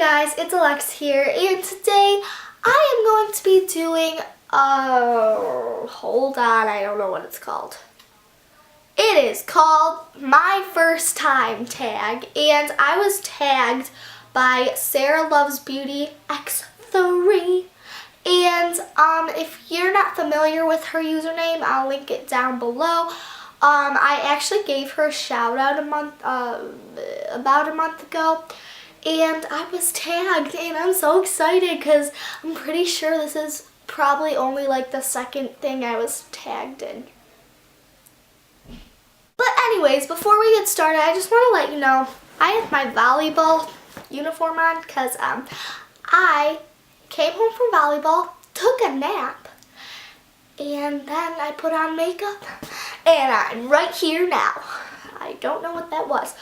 guys, it's Alex here, and today I am going to be doing, hold on, I don't know what it's called. It is called My First Time Tag, and I was tagged by Sarah Loves Beauty X3, and if you're not familiar with her username, I'll link it down below. I actually gave her a shout out about a month ago, and I was tagged, and I'm so excited because I'm pretty sure this is probably only like the second thing I was tagged in. But anyways, before we get started, I just want to let you know I have my volleyball uniform on because I came home from volleyball, took a nap, and then I put on makeup, and I'm right here now. I don't know what that was.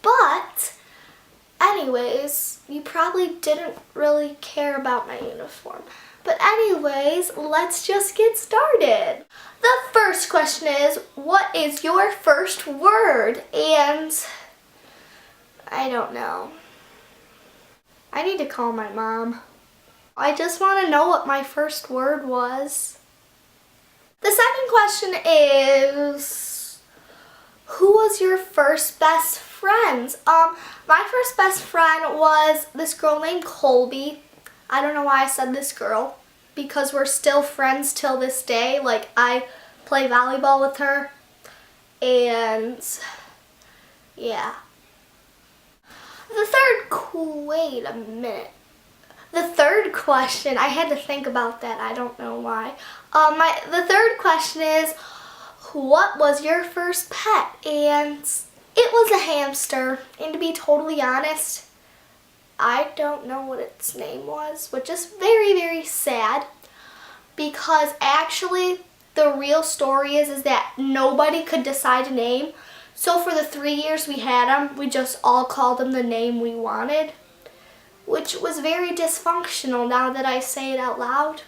But anyways, you probably didn't really care about my uniform. But anyways, let's just get started. The first question is, what is your first word? And I don't know. I need to call my mom. I just want to know what my first word was. The second question is, who was your first best friend? My first best friend was this girl named Colby. I don't know why I said this girl, because we're still friends till this day. Like, I play volleyball with her, and yeah. Wait a minute. The third question, I had to think about that, I don't know why. The third question is, what was your first pet? And it was a hamster, and to be totally honest, I don't know what its name was, which is very, very sad, because actually the real story is that nobody could decide a name. So for the 3 years we had him, we just all called him the name we wanted, which was very dysfunctional now that I say it out loud.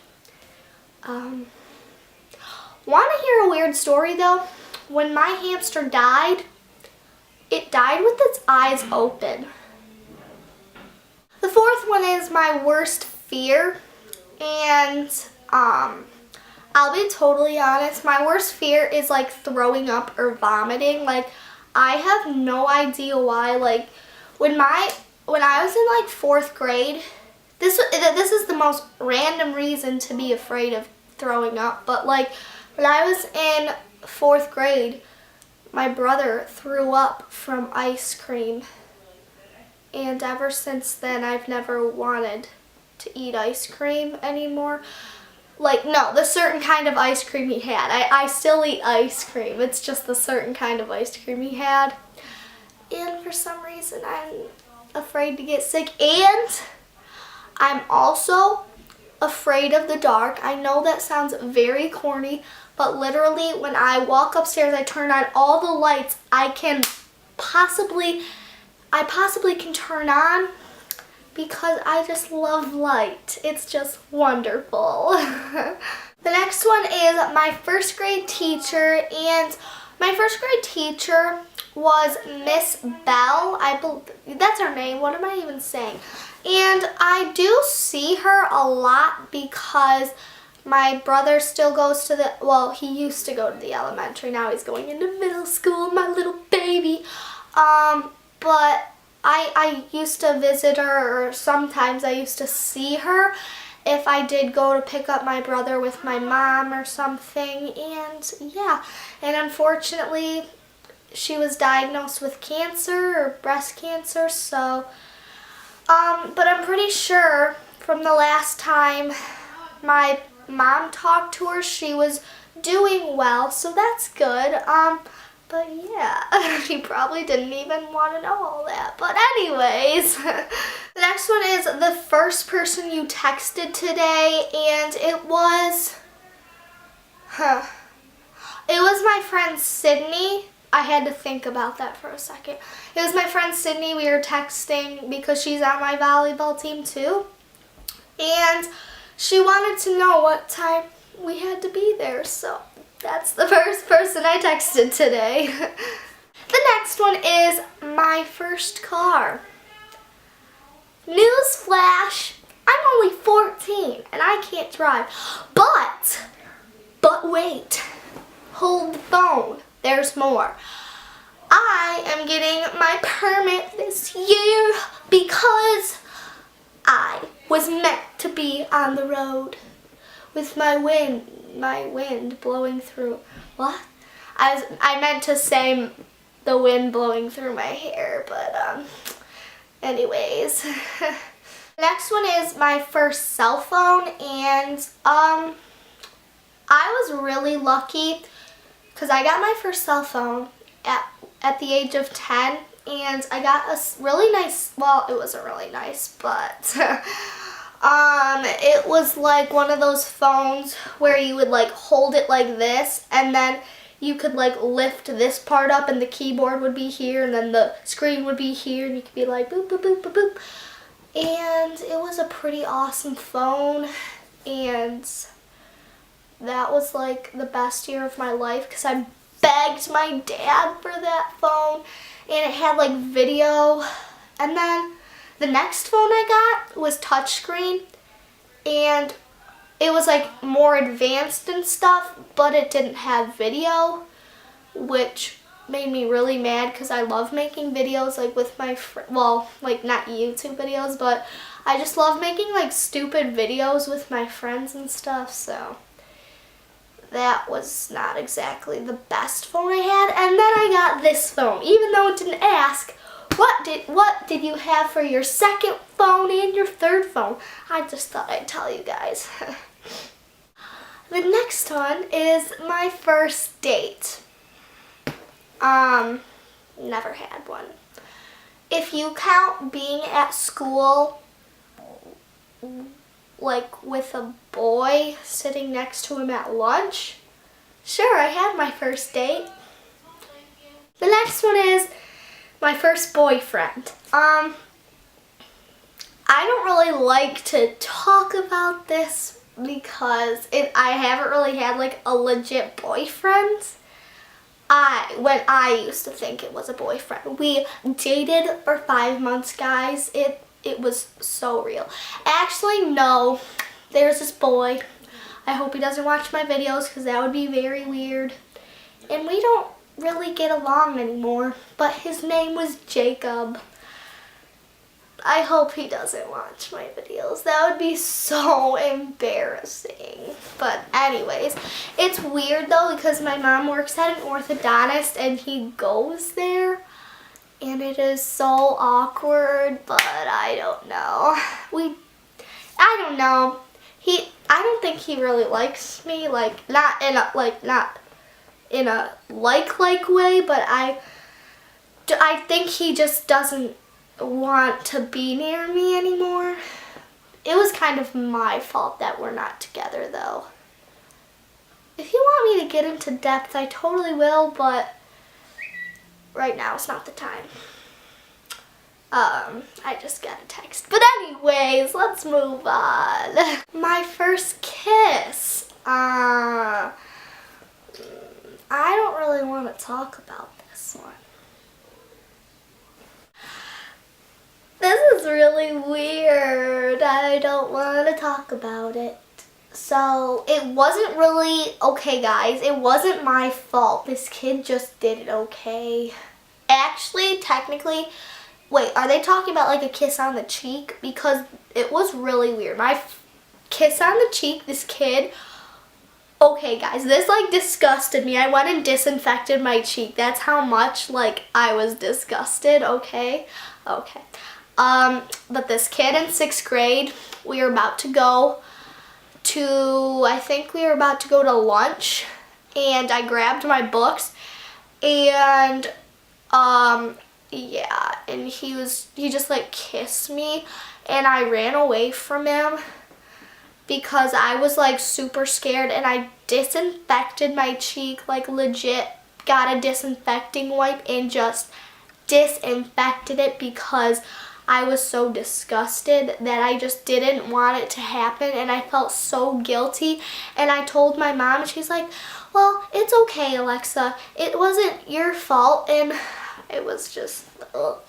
Want to hear a weird story though? When my hamster died, it died with its eyes open. The fourth one is my worst fear, and I'll be totally honest, my worst fear is like throwing up or vomiting. Like, I have no idea why. Like, when I was in like 4th grade, this is the most random reason to be afraid of throwing up, but like when I was in 4th grade, my brother threw up from ice cream, and ever since then I've never wanted to eat ice cream anymore. Like, no, the certain kind of ice cream he had. I still eat ice cream. It's just the certain kind of ice cream he had. And for some reason, I'm afraid to get sick. And I'm also afraid of the dark. I know that sounds very corny, but literally when I walk upstairs, I turn on all the lights I possibly can turn on, because I just love light. It's just wonderful. The next one is my first grade teacher, and my first grade teacher was Miss Bell. I believe that's her name. What am I even saying? And I do see her a lot because my brother still goes to he used to go to the elementary. Now he's going into middle school, my little baby. But I used to visit her, or sometimes I used to see her if I did go to pick up my brother with my mom or something, and yeah. And unfortunately, she was diagnosed with cancer, or breast cancer, so, but I'm pretty sure from the last time my mom talked to her, she was doing well, so that's good. But yeah, you probably didn't even want to know all that. But anyways, the next one is the first person you texted today, and it was my friend Sydney. I had to think about that for a second. It was my friend Sydney. We were texting because she's on my volleyball team too. And she wanted to know what time we had to be there, so that's the first person I texted today. The next one is my first car. newsflash, I'm only 14 and I can't drive. But wait, hold the phone. There's more. I am getting my permit this year because I was meant to be on the road with my wind blowing through. What? I meant to say the wind blowing through my hair, but anyways. Next one is my first cell phone, and I was really lucky because I got my first cell phone at the age of 10, and I got a really nice, well, it wasn't really nice, but it was like one of those phones where you would like hold it like this, and then you could like lift this part up and the keyboard would be here and then the screen would be here and you could be like boop, boop, boop, boop, boop. And it was a pretty awesome phone, and that was like the best year of my life because I begged my dad for that phone, and it had like video. And then the next phone I got was touchscreen, and it was like more advanced and stuff, but it didn't have video, which made me really mad because I love making videos like with my well, like not YouTube videos, but I just love making like stupid videos with my friends and stuff, so that was not exactly the best phone I had. And then I got this phone, even though it didn't ask, what did you have for your second phone and your third phone? I just thought I'd tell you guys. The next one is my first date. Never had one. If you count being at school, like with a boy sitting next to him at lunch, sure, I had my first date. The next one is my first boyfriend. I don't really like to talk about this because I haven't really had like a legit boyfriend. When I used to think it was a boyfriend. We dated for 5 months, guys. It was so real. Actually, no. There's this boy. I hope he doesn't watch my videos because that would be very weird. And we don't really get along anymore. But his name was Jacob. I hope he doesn't watch my videos. That would be so embarrassing. But anyways, it's weird though because my mom works at an orthodontist and he goes there. And it is so awkward, but I don't know. I don't know. I don't think he really likes me, like not in a like way, but I think he just doesn't want to be near me anymore. It was kind of my fault that we're not together though. If you want me to get into depth, I totally will, but right now it's not the time. I just got a text. But anyways, let's move on. My first kiss. I don't really want to talk about this one. This is really weird. I don't want to talk about it. So, it wasn't really, okay guys, it wasn't my fault. This kid just did it okay. Actually, technically, wait, are they talking about like a kiss on the cheek? Because it was really weird. My kiss on the cheek, this kid, okay guys, this like disgusted me. I went and disinfected my cheek. That's how much like I was disgusted, okay? Okay. But this kid in 6th grade, we were about to go to, I think we were about to go to lunch, and I grabbed my books, and yeah, and he just like kissed me, and I ran away from him because I was like super scared, and I disinfected my cheek, like legit got a disinfecting wipe and just disinfected it because I was so disgusted that I just didn't want it to happen, and I felt so guilty. And I told my mom, and she's like, well, it's okay, Alexa. It wasn't your fault. And it was just, ugh.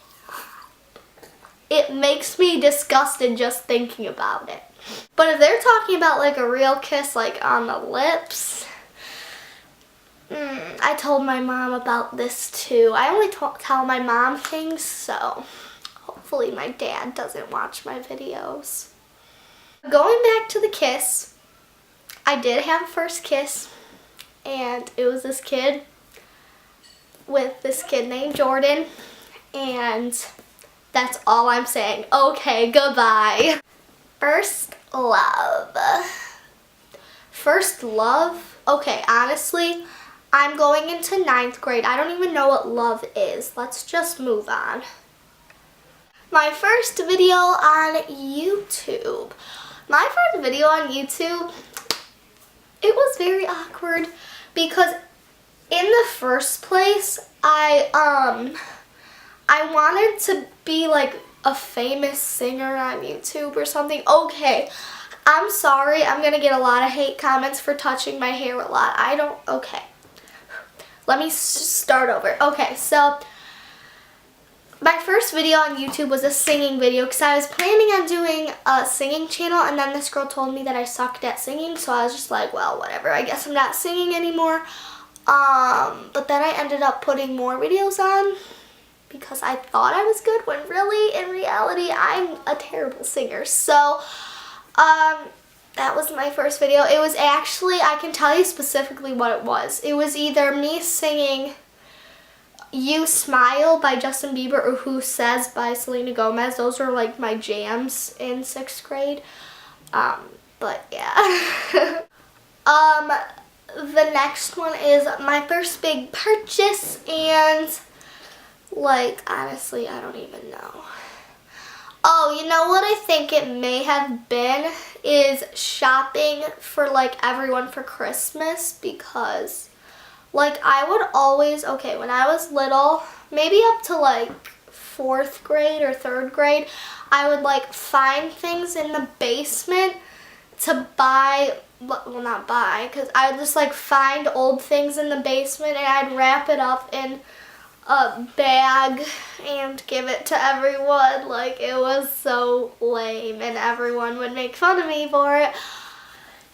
it makes me disgusted just thinking about it. But if they're talking about like a real kiss, like on the lips, I told my mom about this too. I only tell my mom things, so hopefully my dad doesn't watch my videos. Going back to the kiss, I did have a first kiss, and it was this kid with this kid named Jordan, and that's all I'm saying. Okay, goodbye. First love. First love? Okay, honestly, I'm going into 9th grade. I don't even know what love is. Let's just move on. My first video on YouTube. My first video on YouTube, it was very awkward because in the first place, I wanted to be like a famous singer on YouTube or something. Okay, I'm sorry. I'm going to get a lot of hate comments for touching my hair a lot. Okay. Let me start over. Okay, so my first video on YouTube was a singing video because I was planning on doing a singing channel, and then this girl told me that I sucked at singing, so I was just like, well, whatever, I guess I'm not singing anymore. But then I ended up putting more videos on because I thought I was good when really, in reality, I'm a terrible singer. So, that was my first video. It was actually, I can tell you specifically what it was. It was either me singing You Smile by Justin Bieber or Who Says by Selena Gomez. Those were like my jams in 6th grade. But yeah. The next one is my first big purchase, and like honestly, I don't even know. Oh, you know what I think it may have been is shopping for like everyone for Christmas, because like I would always, okay, when I was little, maybe up to like 4th grade or 3rd grade, I would like find things in the basement to buy, well not buy, because I would just like find old things in the basement and I'd wrap it up in a bag and give it to everyone. Like, it was so lame and everyone would make fun of me for it.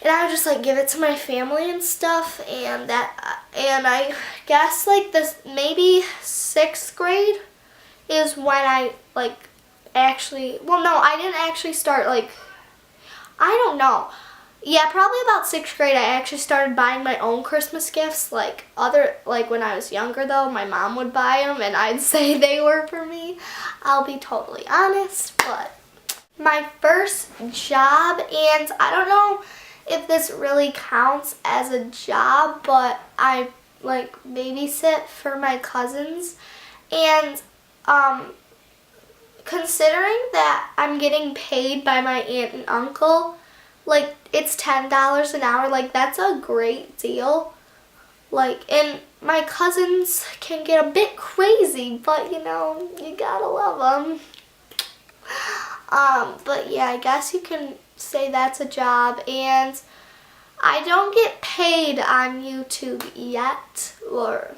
And I would just like give it to my family and stuff, and I guess like this maybe 6th grade is when I like actually, well no, I didn't actually start like, I don't know. Yeah, probably about 6th grade I actually started buying my own Christmas gifts. Like when I was younger though, my mom would buy them and I'd say they were for me. I'll be totally honest, but my first job, and I don't know if this really counts as a job, but I like babysit for my cousins, and considering that I'm getting paid by my aunt and uncle, like it's $10 an hour, like that's a great deal. Like, and my cousins can get a bit crazy, but you know, you gotta love them. But yeah, I guess you can say that's a job, and I don't get paid on YouTube yet, or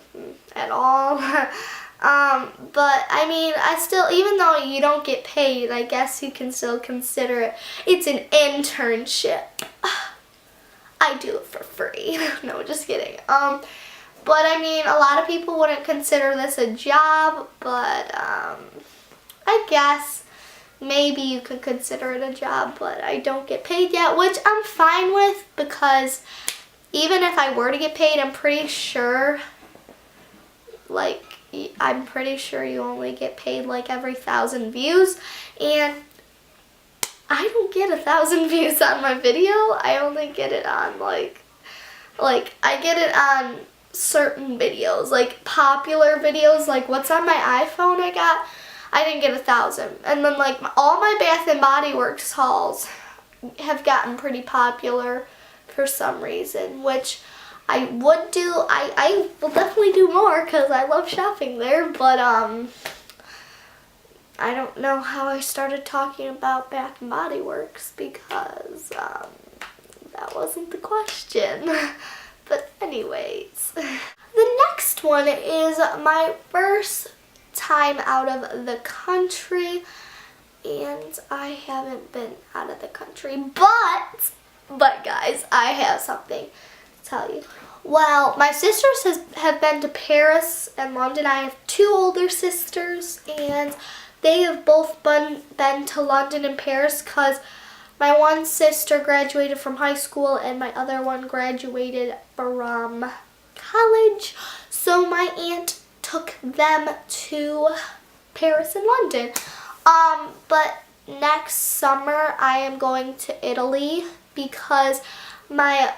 at all. But I mean, I still, even though you don't get paid, I guess you can still consider it. It's an internship. I do it for free. No, just kidding. But I mean, a lot of people wouldn't consider this a job, but I guess maybe you could consider it a job, but I don't get paid yet, which I'm fine with, because even if I were to get paid, I'm pretty sure you only get paid like every 1,000 views, and I don't get 1,000 views on my video. I only get it on like I get it on certain videos, like popular videos, like what's on my iPhone I didn't get 1,000. And then like all my Bath and Body Works hauls have gotten pretty popular for some reason, which I would do. I will definitely do more because I love shopping there, but I don't know how I started talking about Bath and Body Works, because that wasn't the question. But anyways, the next one is my first time out of the country, and I haven't been out of the country. But guys, I have something to tell you. Well, my sisters have been to Paris and London. I have 2 older sisters, and they have both been to London and Paris because my one sister graduated from high school and my other one graduated from college. So my aunt took them to Paris and London. But next summer I am going to Italy because my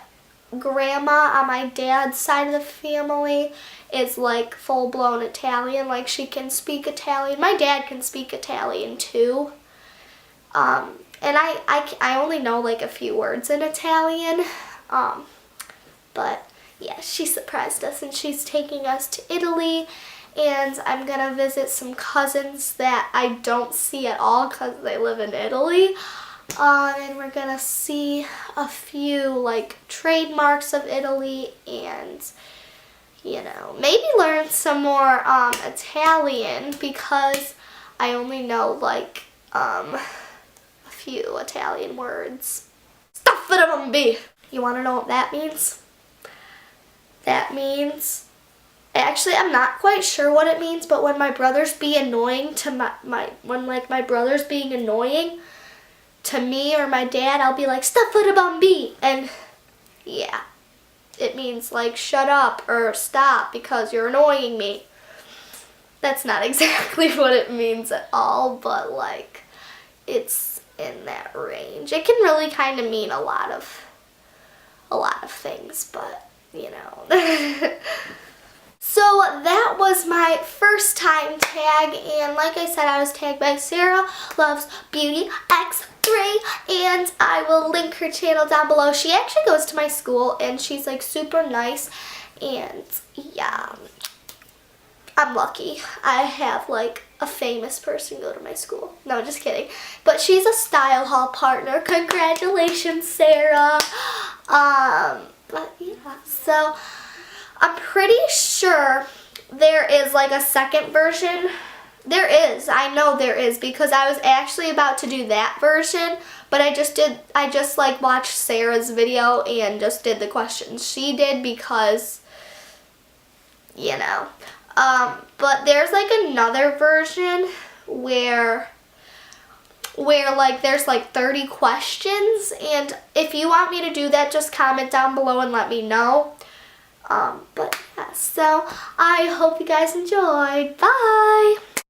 grandma on my dad's side of the family is like full-blown Italian. Like, she can speak Italian. My dad can speak Italian too. And I only know like a few words in Italian. But yeah, she surprised us and she's taking us to Italy. And I'm going to visit some cousins that I don't see at all because they live in Italy. And we're going to see a few like trademarks of Italy and, you know, maybe learn some more Italian because I only know like a few Italian words. Staffedambi. You want to know what that means? That means, actually I'm not quite sure what it means, but when my brothers be annoying to when like my brothers being annoying to me or my dad, I'll be like, staffedambi, and yeah, it means like shut up or stop because you're annoying me. That's not exactly what it means at all, but like it's in that range. It can really kind of mean a lot of things, but you know. So that was my first time tag, and like I said, I was tagged by Sarah Loves Beauty X3, and I will link her channel down below. She actually goes to my school, and she's like super nice, and yeah, I'm lucky. I have like a famous person go to my school. No, just kidding. But she's a style haul partner. Congratulations, Sarah. But yeah, so I'm pretty sure there is like a second version. There is. I know there is because I was actually about to do that version, but I just like watched Sarah's video and just did the questions she did because, you know. But there's like another version where like there's like 30 questions, and if you want me to do that, just comment down below and let me know. But yeah, so I hope you guys enjoyed. Bye!